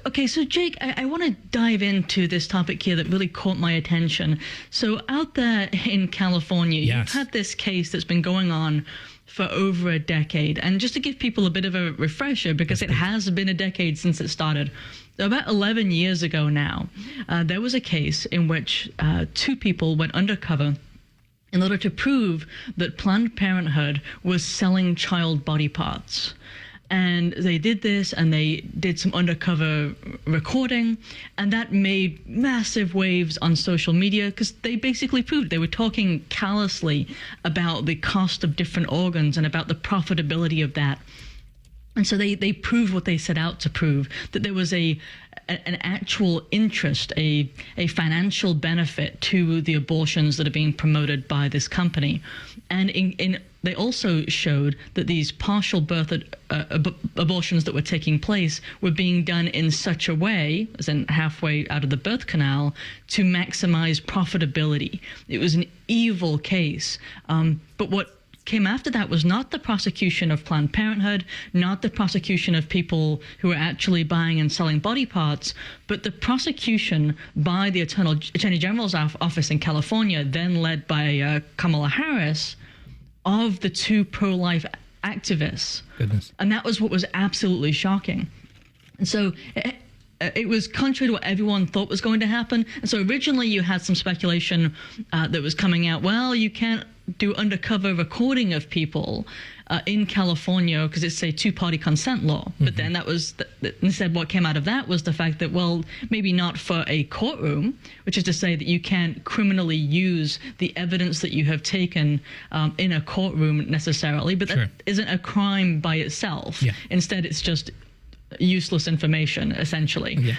Okay, so Jake, I want to dive into this topic here that really caught my attention. So out there in California, Yes. you've had this case that's been going on for over a decade. And just to give people a bit of a refresher, because it has been a decade since it started, about 11 years ago now, there was a case in which two people went undercover in order to prove that Planned Parenthood was selling child body parts. And they did this, and they did some undercover recording, and that made massive waves on social media because they basically proved they were talking callously about the cost of different organs and about the profitability of that. And so they proved what they set out to prove, that there was an actual interest, a financial benefit to the abortions that are being promoted by this company. And they also showed that these partial birth abortions that were taking place were being done in such a way, as in halfway out of the birth canal, to maximize profitability. It was an evil case. But what came after that was not the prosecution of Planned Parenthood, not the prosecution of people who were actually buying and selling body parts, but the prosecution by the Attorney General's office in California, then led by Kamala Harris, of the two pro-life activists. Goodness. And that was what was absolutely shocking. And so it was contrary to what everyone thought was going to happen. And so originally you had some speculation that was coming out, well, you can't do undercover recording of people in California because it's a two-party consent law. Mm-hmm. But then that was, instead what came out of that was the fact that, well, maybe not for a courtroom, which is to say that you can't criminally use the evidence that you have taken in a courtroom necessarily, but Sure. that isn't a crime by itself. Yeah. Instead, it's just useless information, essentially. Yeah.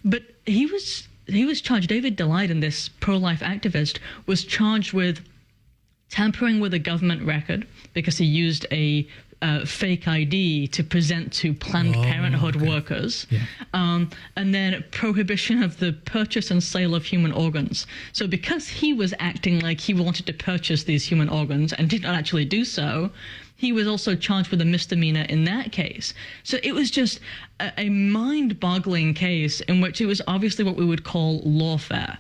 But he was charged, David Daleiden, this pro-life activist, was charged with tampering with a government record because he used a fake ID to present to Planned Parenthood workers, and then prohibition of the purchase and sale of human organs. So because he was acting like he wanted to purchase these human organs and did not actually do so, he was also charged with a misdemeanor in that case. So it was just a mind-boggling case in which it was obviously what we would call lawfare.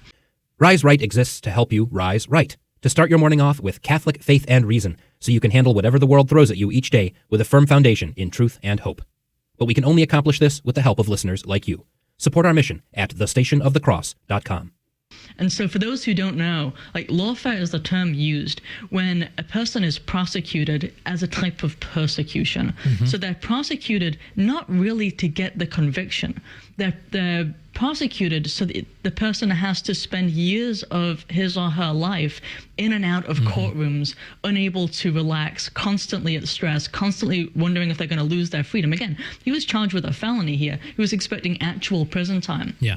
Rise Right exists to help you rise right. To start your morning off with Catholic faith and reason, so you can handle whatever the world throws at you each day with a firm foundation in truth and hope. But we can only accomplish this with the help of listeners like you. Support our mission at thestationofthecross.com. And so for those who don't know, like, lawfare is the term used when a person is prosecuted as a type of persecution. Mm-hmm. So they're prosecuted not really to get the conviction. They're prosecuted so that the person has to spend years of his or her life in and out of courtrooms, unable to relax, constantly at stress, constantly wondering if they're going to lose their freedom. Again, he was charged with a felony here. He was expecting actual prison time. Yeah.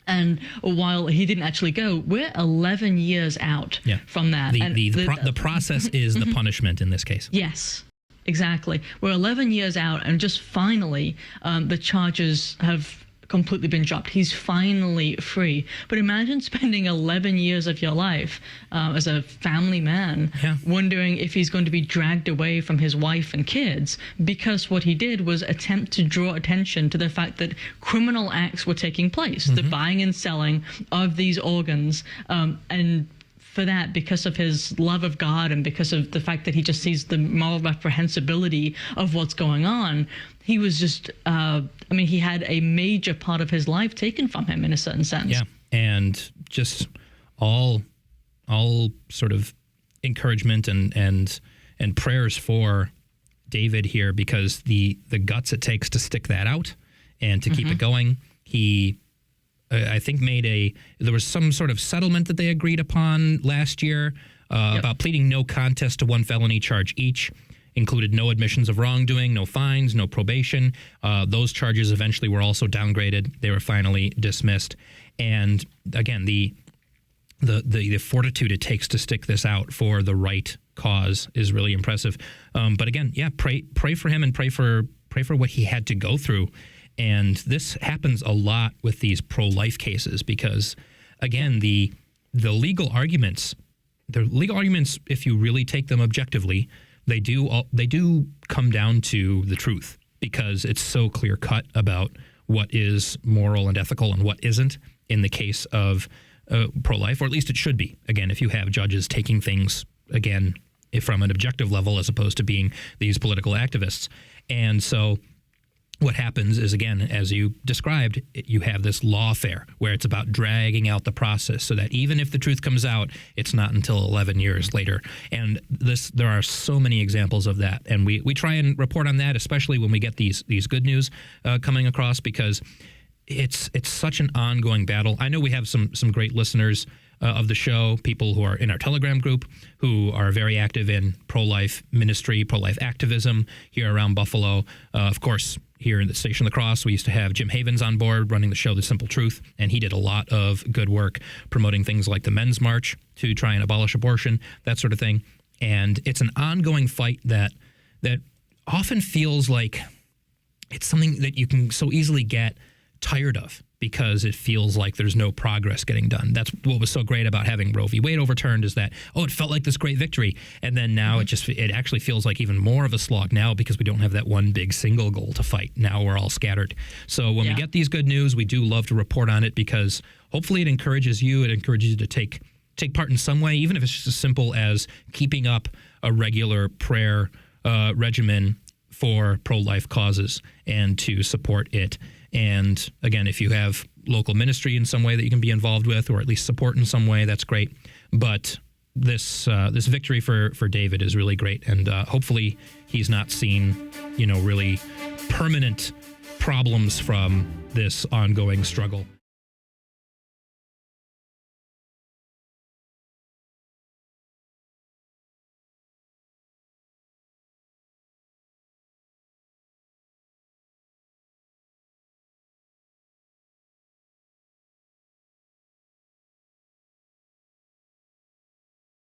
And while he didn't actually go, we're 11 years out from that. The process is the punishment in this case. Yes, exactly. We're 11 years out, and just finally, the charges have completely been dropped. He's finally free. But imagine spending 11 years of your life as a family man wondering if he's going to be dragged away from his wife and kids because what he did was attempt to draw attention to the fact that criminal acts were taking place, the buying and selling of these organs, and for that, because of his love of God and because of the fact that he just sees the moral reprehensibility of what's going on, he was just, he had a major part of his life taken from him in a certain sense. Yeah, and just all sort of encouragement and prayers for David here, because the guts it takes to stick that out and to keep it going. He, I think, there was some sort of settlement that they agreed upon last year about pleading no contest to one felony charge each. Included no admissions of wrongdoing, no fines, no probation. Those charges eventually were also downgraded. They were finally dismissed. And again, the fortitude it takes to stick this out for the right cause is really impressive. But again, pray for him and pray for what he had to go through. And this happens a lot with these pro-life cases because, again, the legal arguments, if you really take them objectively, they do come down to the truth, because it's so clear-cut about what is moral and ethical and what isn't in the case of pro-life, or at least it should be. Again, if you have judges taking things, again, from an objective level as opposed to being these political activists. And so what happens is, again, as you described, you have this lawfare where it's about dragging out the process so that even if the truth comes out, it's not until 11 years later. And there are so many examples of that. And we try and report on that, especially when we get these good news coming across, because it's such an ongoing battle. I know we have some great listeners of the show, people who are in our Telegram group who are very active in pro-life ministry, pro-life activism here around Buffalo. Of course, here in the Station of the Cross, we used to have Jim Havens on board running the show The Simple Truth, and he did a lot of good work promoting things like the Men's March to try and abolish abortion, that sort of thing. And it's an ongoing fight that often feels like it's something that you can so easily get tired of because it feels like there's no progress getting done. That's what was so great about having Roe v. Wade overturned, is that, it felt like this great victory. And then now it actually feels like even more of a slog now because we don't have that one big single goal to fight. Now we're all scattered. So when we get these good news, we do love to report on it because hopefully it encourages you. It encourages you to take part in some way, even if it's just as simple as keeping up a regular prayer regimen for pro-life causes and to support it. And again, if you have local ministry in some way that you can be involved with, or at least support in some way, that's great. But this victory for David is really great, and hopefully he's not seen, really permanent problems from this ongoing struggle.